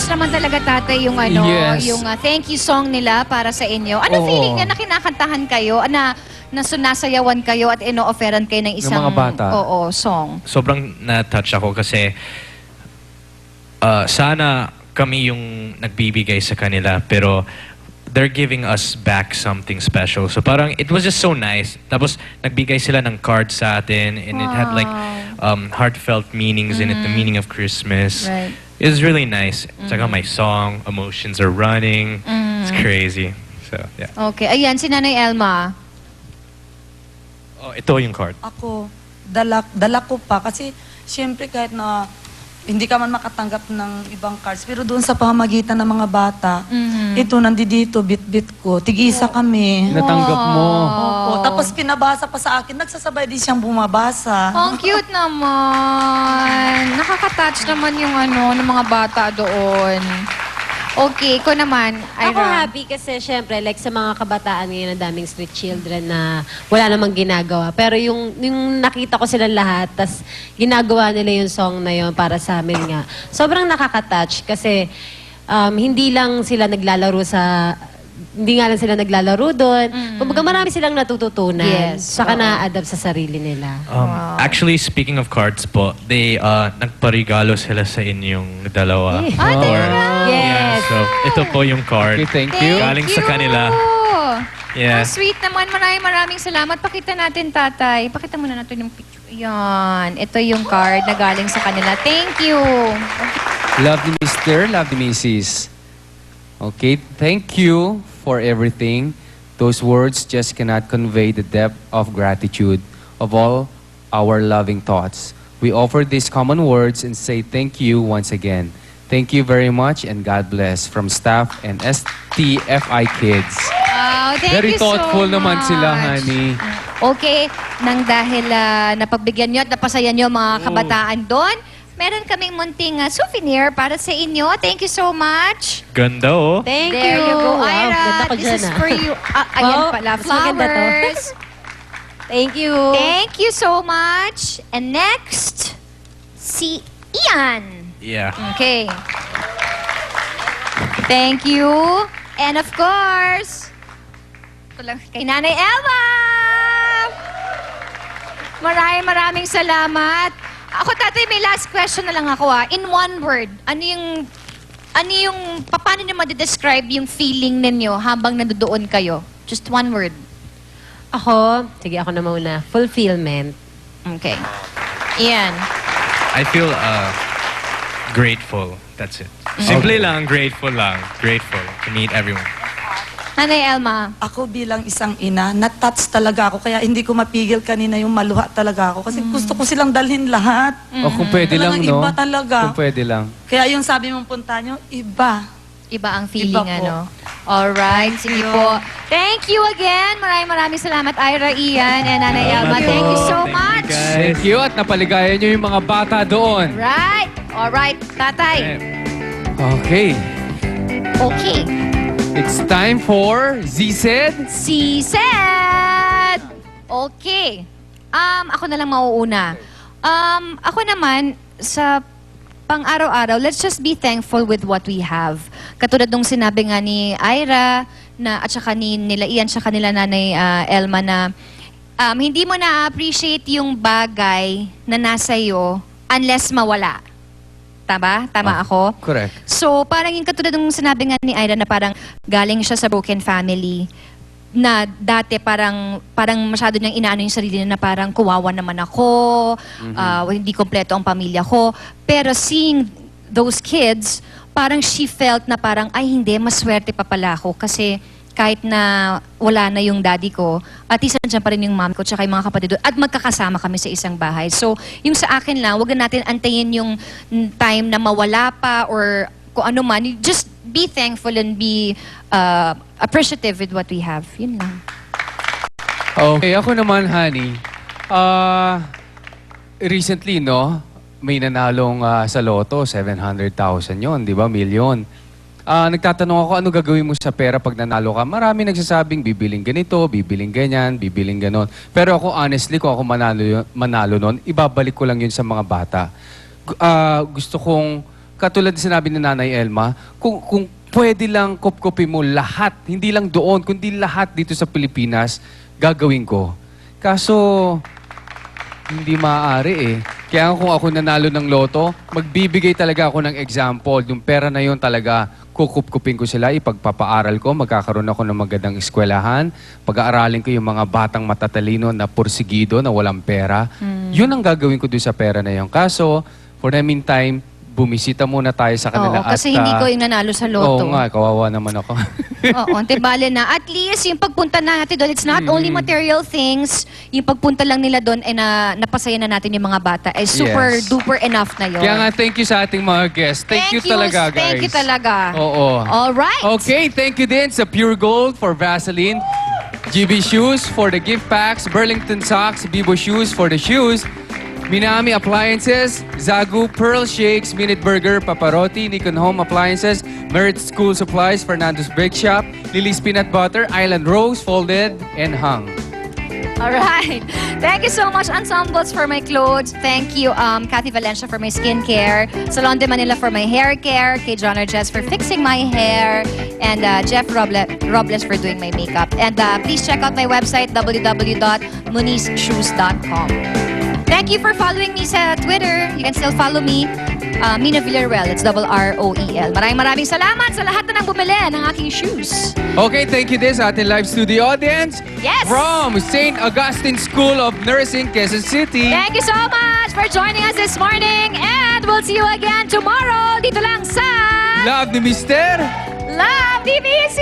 nakaka-touch naman talaga, tatay, yung ano, Yes. yung thank you song nila para sa inyo. Ano Oo. feeling na kinakantahan kayo, na sunasayawan kayo at ino-offeran kayo ng isang mga bata. song? Sobrang na-touch ako kasi sana kami yung nagbibigay sa kanila pero they're giving us back something special. So parang it was just so nice. Tapos nagbigay sila ng cards sa atin and it had like heartfelt meanings in it, the meaning of Christmas. Right. It was really nice. Tsaka my song, Emotions Are Running. It's crazy. So, yeah. Okay, ayan, si Nanay Elma. Oh, ito yung card. Ako, dala ko pa kasi siyempre kahit na hindi ka man makatanggap ng ibang cards, pero doon sa pamamagitan ng mga bata, ito, nandito, bit-bit ko, tig-isa kami. Natanggap mo. Opo. Tapos pinabasa pa sa akin, nagsasabay din siyang bumabasa. Ang cute naman. Nakaka-touch naman yung ng mga bata doon. Okay, ko naman, Ira. Ako happy kasi syempre like sa mga kabataan ngayon, ang daming street children na wala namang ginagawa. Pero yung nakita ko sila lahat, tas ginagawa nila yung song na yun para sa amin nga. Sobrang nakaka-touch kasi hindi lang sila naglalaro doon. Kumbaga marami silang natututunan. Yes. Saka na-adapt sa sarili nila. Actually, speaking of cards po, they nagparigalo sila sa inyong dalawa. Ah, talaga? Yes. So, ito po yung card. Okay, thank you. Galing sa kanila. Ang Yeah. sweet naman. Maraming salamat. Pakita natin, tatay. Pakita muna natin yung picture. Yan. Ito yung card na galing sa kanila. Thank you. Love ni Mr., love ni Mrs. Okay, thank you for everything. Those words just cannot convey the depth of gratitude of all our loving thoughts. We offer these common words and say thank you once again. Thank you very much and God bless from staff and STFI kids. Wow, thank Very you so thoughtful naman much. sila, honey. Okay, nang dahil napagbigyan nyo at napasaya nyo mga kabataan doon, meron kaming munting souvenir para sa inyo. Thank you so much. Ganda oh. Thank There you go, Wow, Ira. ganda ko This dyan, is ah. for you. Ayan Wow, pala, mas maganda to. flowers. Thank you. Thank you so much. And next, si Ian. Yeah. Okay. Thank you. And of course, ito lang kay Nanay Elma. Maraming salamat. Ako, tatay, may last question na lang ako In one word, paano niyo ma-describe yung feeling ninyo habang nandoon kayo? Just one word. Sige ako na muna. Fulfillment. Okay. Ian. I feel grateful. That's it. Simple lang, grateful lang. Grateful to meet everyone. Nanay Elma. Ako bilang isang ina, na-touch talaga ako. Kaya hindi ko mapigil kanina yung maluha talaga ako. Kasi gusto ko silang dalhin lahat. O kung pwede lang, Talagang no? iba talaga. Kung pwede lang. Kaya yung sabi mong punta nyo, iba. Iba ang feeling, Iba po. Alright, sige po. Thank you again. Maraming salamat, Ira, Ian, and Nanay Elma. Thank you so much. Thank you at napaligayan nyo yung mga bata doon. Right. Alright, tatay. Okay. Okay. It's time for Z-Said. Si Seth! Okay. Ako na lang mauuna. Ako naman, sa pang-araw-araw, let's just be thankful with what we have. Katulad nung sinabi nga ni Ira, at saka nila Ian, saka nila Nanay Elma na hindi mo na-appreciate yung bagay na nasa iyo unless mawala. Tama? Tama ako? Correct. So, parang yung katulad ng sinabi nga ni Ira na parang galing siya sa broken family na dati parang masyado niyang inaano yung sarili niya na parang kuwawa naman ako, hindi kompleto ang pamilya ko. Pero seeing those kids, parang she felt na parang, ay hindi, maswerte pa pala ako kasi kahit na wala na yung daddy ko, at least nandiyan pa rin yung mom ko tsaka yung mga kapatid doon, at magkakasama kami sa isang bahay. So, yung sa akin lang, wag na natin antayin yung time na mawala pa or kung ano man. Just be thankful and be appreciative with what we have. Yun lang. Okay, ako naman, honey. Recently, no, may nanalong sa loto, 700,000 yon, di ba? Million. Nagtatanong ako, ano gagawin mo sa pera pag nanalo ka? Marami nagsasabing, bibiling ganito, bibiling ganyan, bibiling ganon. Pero ako, honestly, kung ako manalo nun, ibabalik ko lang yun sa mga bata. Gusto kong katulad sinabi ni Nanay Elma, kung pwede lang kopkopin mo lahat, hindi lang doon, kundi lahat dito sa Pilipinas, gagawin ko. Kaso, hindi maaari eh. Kaya kung ako nanalo ng loto, magbibigay talaga ako ng example. Yung pera na yun talaga, kukupkupin ko sila, ipagpapaaral ko, magkakaroon ako ng magandang eskwelahan, pag-aaralin ko yung mga batang matatalino na porsigido, na walang pera. Yun ang gagawin ko doon sa pera na yun. Kaso, for the meantime, bumisita muna tayo sa kanila. Oo, kasi hindi ko yung nanalo sa loto. Oo nga, kawawa naman ako. Oo, antibale na. At least, yung pagpunta natin doon, it's not only material things, yung pagpunta lang nila doon ay napasaya na natin yung mga bata, ay super Yes. duper enough na yun. Kaya nga, thank you sa ating mga guests. Thank you talaga, guys. Thank you talaga. Oo. Alright. Okay, thank you din sa Pure Gold for Vaseline, GB Shoes for the gift packs, Burlington Socks, Bibo Shoes for the shoes, Minami Appliances, Zagu Pearl Shakes, Minute Burger, Paparotti, Nikon Home Appliances, Merit School Supplies, Fernando's Bake Shop, Lily's Peanut Butter, Island Rose, Folded, and Hung. Alright. Thank you so much, Ensembles, for my clothes. Thank you, Kathy Valencia, for my skincare. Salon de Manila for my hair care. Kay John or Jess for fixing my hair. And Jeff Robles for doing my makeup. And please check out my website, www.munizshoes.com. Thank you for following me sa Twitter. You can still follow me, Mina Villarreal. It's RROEL. Maraming salamat sa lahat na nang bumili ng aking shoes. Okay, thank you din sa ating live studio audience. Yes! From St. Augustine School of Nursing, Quezon City. Thank you so much for joining us this morning. And we'll see you again tomorrow dito lang sa Love ni Mister. Love DVC!